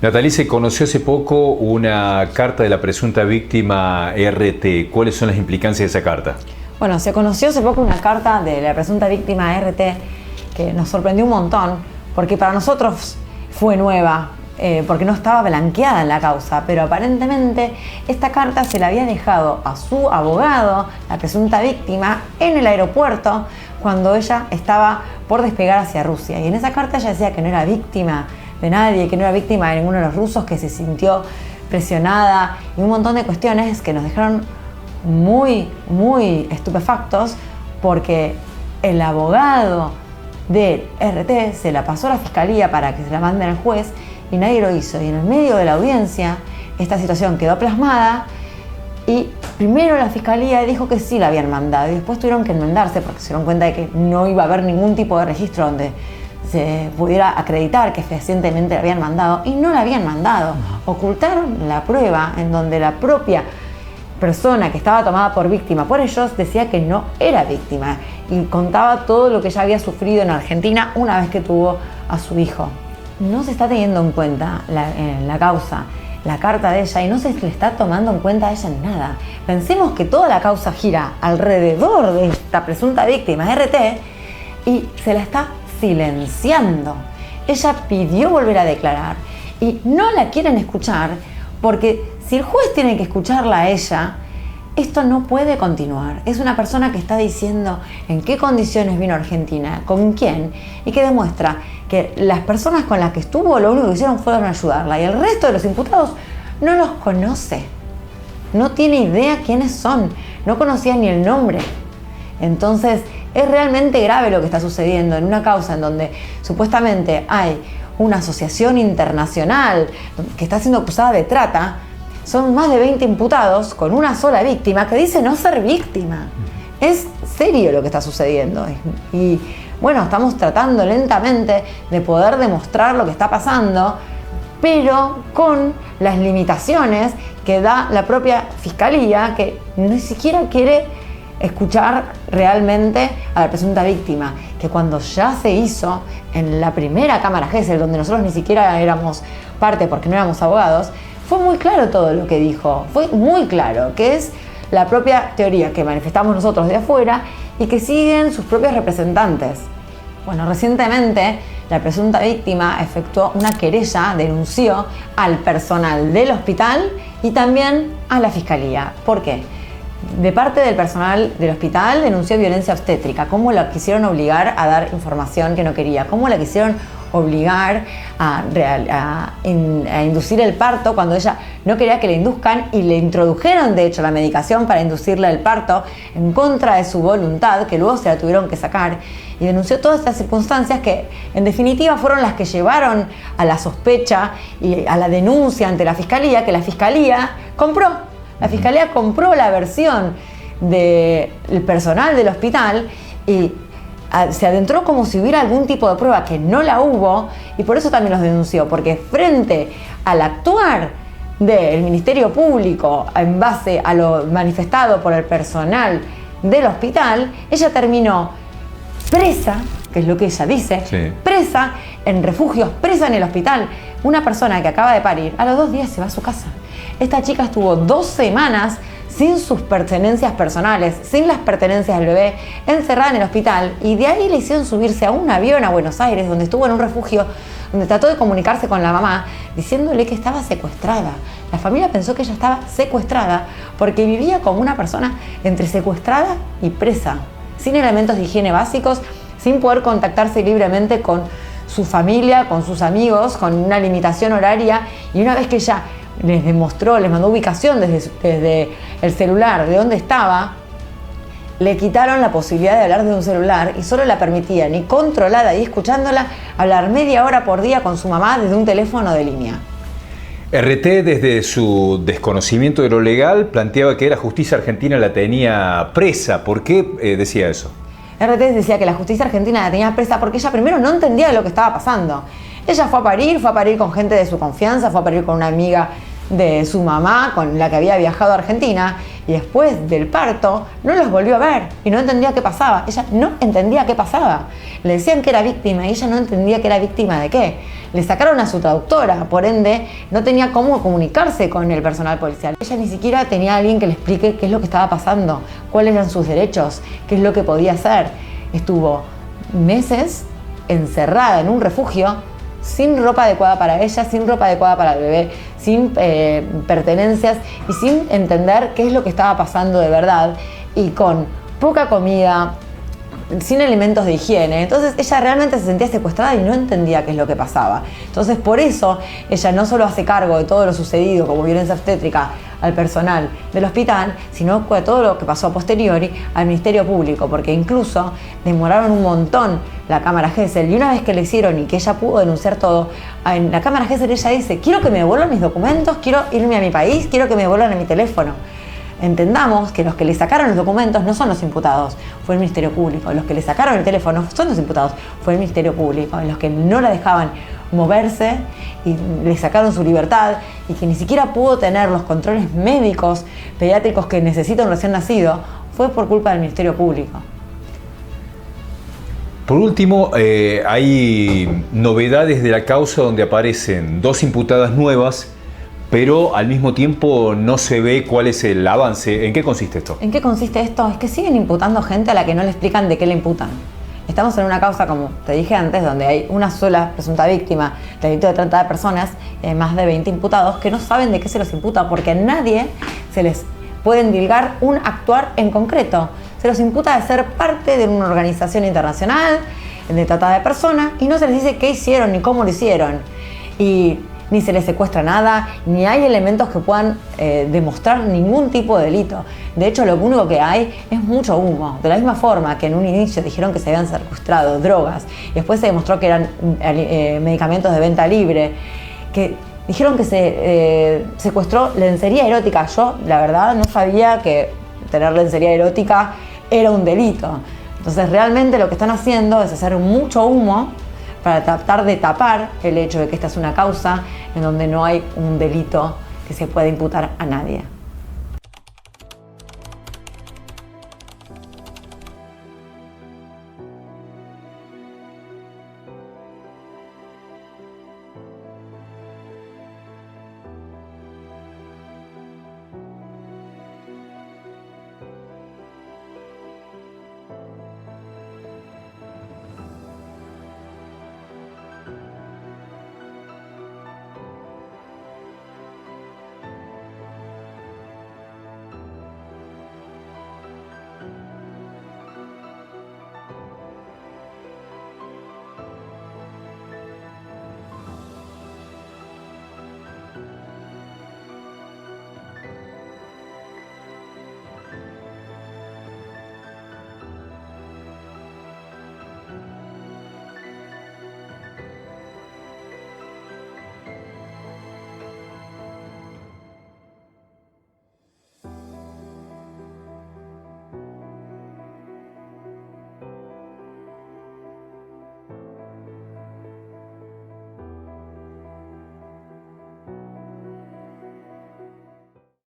Natalie, se conoció hace poco una carta de la presunta víctima RT. ¿Cuáles son las implicancias de esa carta? Bueno, se conoció hace poco una carta de la presunta víctima RT que nos sorprendió un montón, porque para nosotros fue nueva, porque no estaba blanqueada en la causa, pero aparentemente esta carta se la había dejado a su abogado, la presunta víctima, en el aeropuerto cuando ella estaba por despegar hacia Rusia. Y en esa carta ella decía que no era víctima de nadie, que no era víctima de ninguno de los rusos, que se sintió presionada y un montón de cuestiones que nos dejaron muy estupefactos, porque el abogado de RT se la pasó a la fiscalía para que se la manden al juez y nadie lo hizo. Y en el medio de la audiencia esta situación quedó plasmada y primero la fiscalía dijo que sí la habían mandado y después tuvieron que enmendarse porque se dieron cuenta de que no iba a haber ningún tipo de registro donde se pudiera acreditar que fehacientemente la habían mandado, y no la habían mandado. Ocultaron la prueba en donde la propia persona que estaba tomada por víctima por ellos decía que no era víctima y contaba todo lo que ella había sufrido en Argentina una vez que tuvo a su hijo. No se está teniendo en cuenta la causa, la carta de ella, y no se le está tomando en cuenta a ella en nada. Pensemos que toda la causa gira alrededor de esta presunta víctima RT y se la está silenciando. Ella pidió volver a declarar y no la quieren escuchar porque si el juez tiene que escucharla a ella, esto no puede continuar. Es una persona que está diciendo en qué condiciones vino a Argentina, con quién, y que demuestra que las personas con las que estuvo lo único que hicieron fueron ayudarla y el resto de los imputados no los conoce, no tiene idea quiénes son, no conocía ni el nombre. Entonces es realmente grave lo que está sucediendo en una causa en donde supuestamente hay una asociación internacional que está siendo acusada de trata. Son más de 20 imputados con una sola víctima que dice no ser víctima. Es serio lo que está sucediendo. Y bueno, estamos tratando lentamente de poder demostrar lo que está pasando, pero con las limitaciones que da la propia fiscalía, que ni siquiera quiere escuchar realmente a la presunta víctima, que cuando ya se hizo en la primera Cámara Gesell, donde nosotros ni siquiera éramos parte porque no éramos abogados, fue muy claro todo lo que dijo, fue muy claro, que es la propia teoría que manifestamos nosotros de afuera y que siguen sus propios representantes. Bueno, recientemente la presunta víctima efectuó una querella, denunció al personal del hospital y también a la fiscalía. ¿Por qué? De parte del personal del hospital denunció violencia obstétrica, cómo la quisieron obligar a dar información que no quería, cómo la quisieron obligar a inducir el parto cuando ella no quería que le induzcan, y le introdujeron de hecho la medicación para inducirle el parto en contra de su voluntad, que luego se la tuvieron que sacar, y denunció todas estas circunstancias que en definitiva fueron las que llevaron a la sospecha y a la denuncia ante la fiscalía, que la fiscalía compró. La fiscalía compró la versión del personal del hospital y se adentró como si hubiera algún tipo de prueba que no la hubo, y por eso también los denunció, porque frente al actuar del Ministerio Público en base a lo manifestado por el personal del hospital, ella terminó presa, que es lo que ella dice, sí, presa en refugios, presa en el hospital. Una persona que acaba de parir, a los 2 días se va a su casa. Esta chica estuvo 2 semanas sin sus pertenencias personales, sin las pertenencias del bebé, encerrada en el hospital, y de ahí le hicieron subirse a un avión a Buenos Aires, donde estuvo en un refugio, donde trató de comunicarse con la mamá, diciéndole que estaba secuestrada. La familia pensó que ella estaba secuestrada porque vivía como una persona entre secuestrada y presa, sin elementos de higiene básicos, sin poder contactarse libremente con su familia, con sus amigos, con una limitación horaria. Y una vez que ella les demostró, les mandó ubicación desde el celular de dónde estaba, le quitaron la posibilidad de hablar desde un celular y solo la permitían, y controlada y escuchándola, hablar media hora por día con su mamá desde un teléfono de línea. RT, desde su desconocimiento de lo legal, planteaba que la justicia argentina la tenía presa. ¿Por qué decía eso? RT decía que la justicia argentina la tenía presa porque ella primero no entendía lo que estaba pasando. Ella fue a parir con gente de su confianza, fue a parir con una amiga de su mamá con la que había viajado a Argentina, y después del parto no los volvió a ver y no entendía qué pasaba. Ella no entendía qué pasaba. Le decían que era víctima y ella no entendía que era víctima de qué. Le sacaron a su traductora, por ende no tenía cómo comunicarse con el personal policial. Ella ni siquiera tenía a alguien que le explique qué es lo que estaba pasando, cuáles eran sus derechos, qué es lo que podía hacer. Estuvo meses encerrada en un refugio, sin ropa adecuada para ella, sin ropa adecuada para el bebé, sin pertenencias y sin entender qué es lo que estaba pasando de verdad, y con poca comida, sin elementos de higiene. Entonces ella realmente se sentía secuestrada y no entendía qué es lo que pasaba. Entonces por eso ella no solo hace cargo de todo lo sucedido como violencia obstétrica al personal del hospital, sino de todo lo que pasó a posteriori al Ministerio Público, porque incluso demoraron un montón la Cámara Gesell, y una vez que le hicieron y que ella pudo denunciar todo, en la Cámara Gesell ella dice: quiero que me devuelvan mis documentos, quiero irme a mi país, quiero que me devuelvan a mi teléfono. Entendamos que los que le sacaron los documentos no son los imputados, fue el Ministerio Público. Los que le sacaron el teléfono son los imputados, fue el Ministerio Público. Los que no la dejaban moverse y le sacaron su libertad, y que ni siquiera pudo tener los controles médicos pediátricos que necesita un recién nacido, fue por culpa del Ministerio Público. Por último, hay novedades de la causa donde aparecen 2 imputadas nuevas, pero al mismo tiempo no se ve cuál es el avance. ¿En qué consiste esto? ¿En qué consiste esto? Es que siguen imputando gente a la que no le explican de qué le imputan. Estamos en una causa, como te dije antes, donde hay una sola presunta víctima del delito de trata de personas, más de 20 imputados que no saben de qué se los imputa, porque a nadie se les puede endilgar un actuar en concreto. Se los imputa de ser parte de una organización internacional de trata de personas y no se les dice qué hicieron ni cómo lo hicieron. Y ni se les secuestra nada, ni hay elementos que puedan demostrar ningún tipo de delito. De hecho, lo único que hay es mucho humo. De la misma forma que en un inicio dijeron que se habían secuestrado drogas, y después se demostró que eran medicamentos de venta libre, que dijeron que se secuestró lencería erótica. Yo, la verdad, no sabía que tener lencería erótica era un delito. Entonces, realmente lo que están haciendo es hacer mucho humo para tratar de tapar el hecho de que esta es una causa en donde no hay un delito que se pueda imputar a nadie.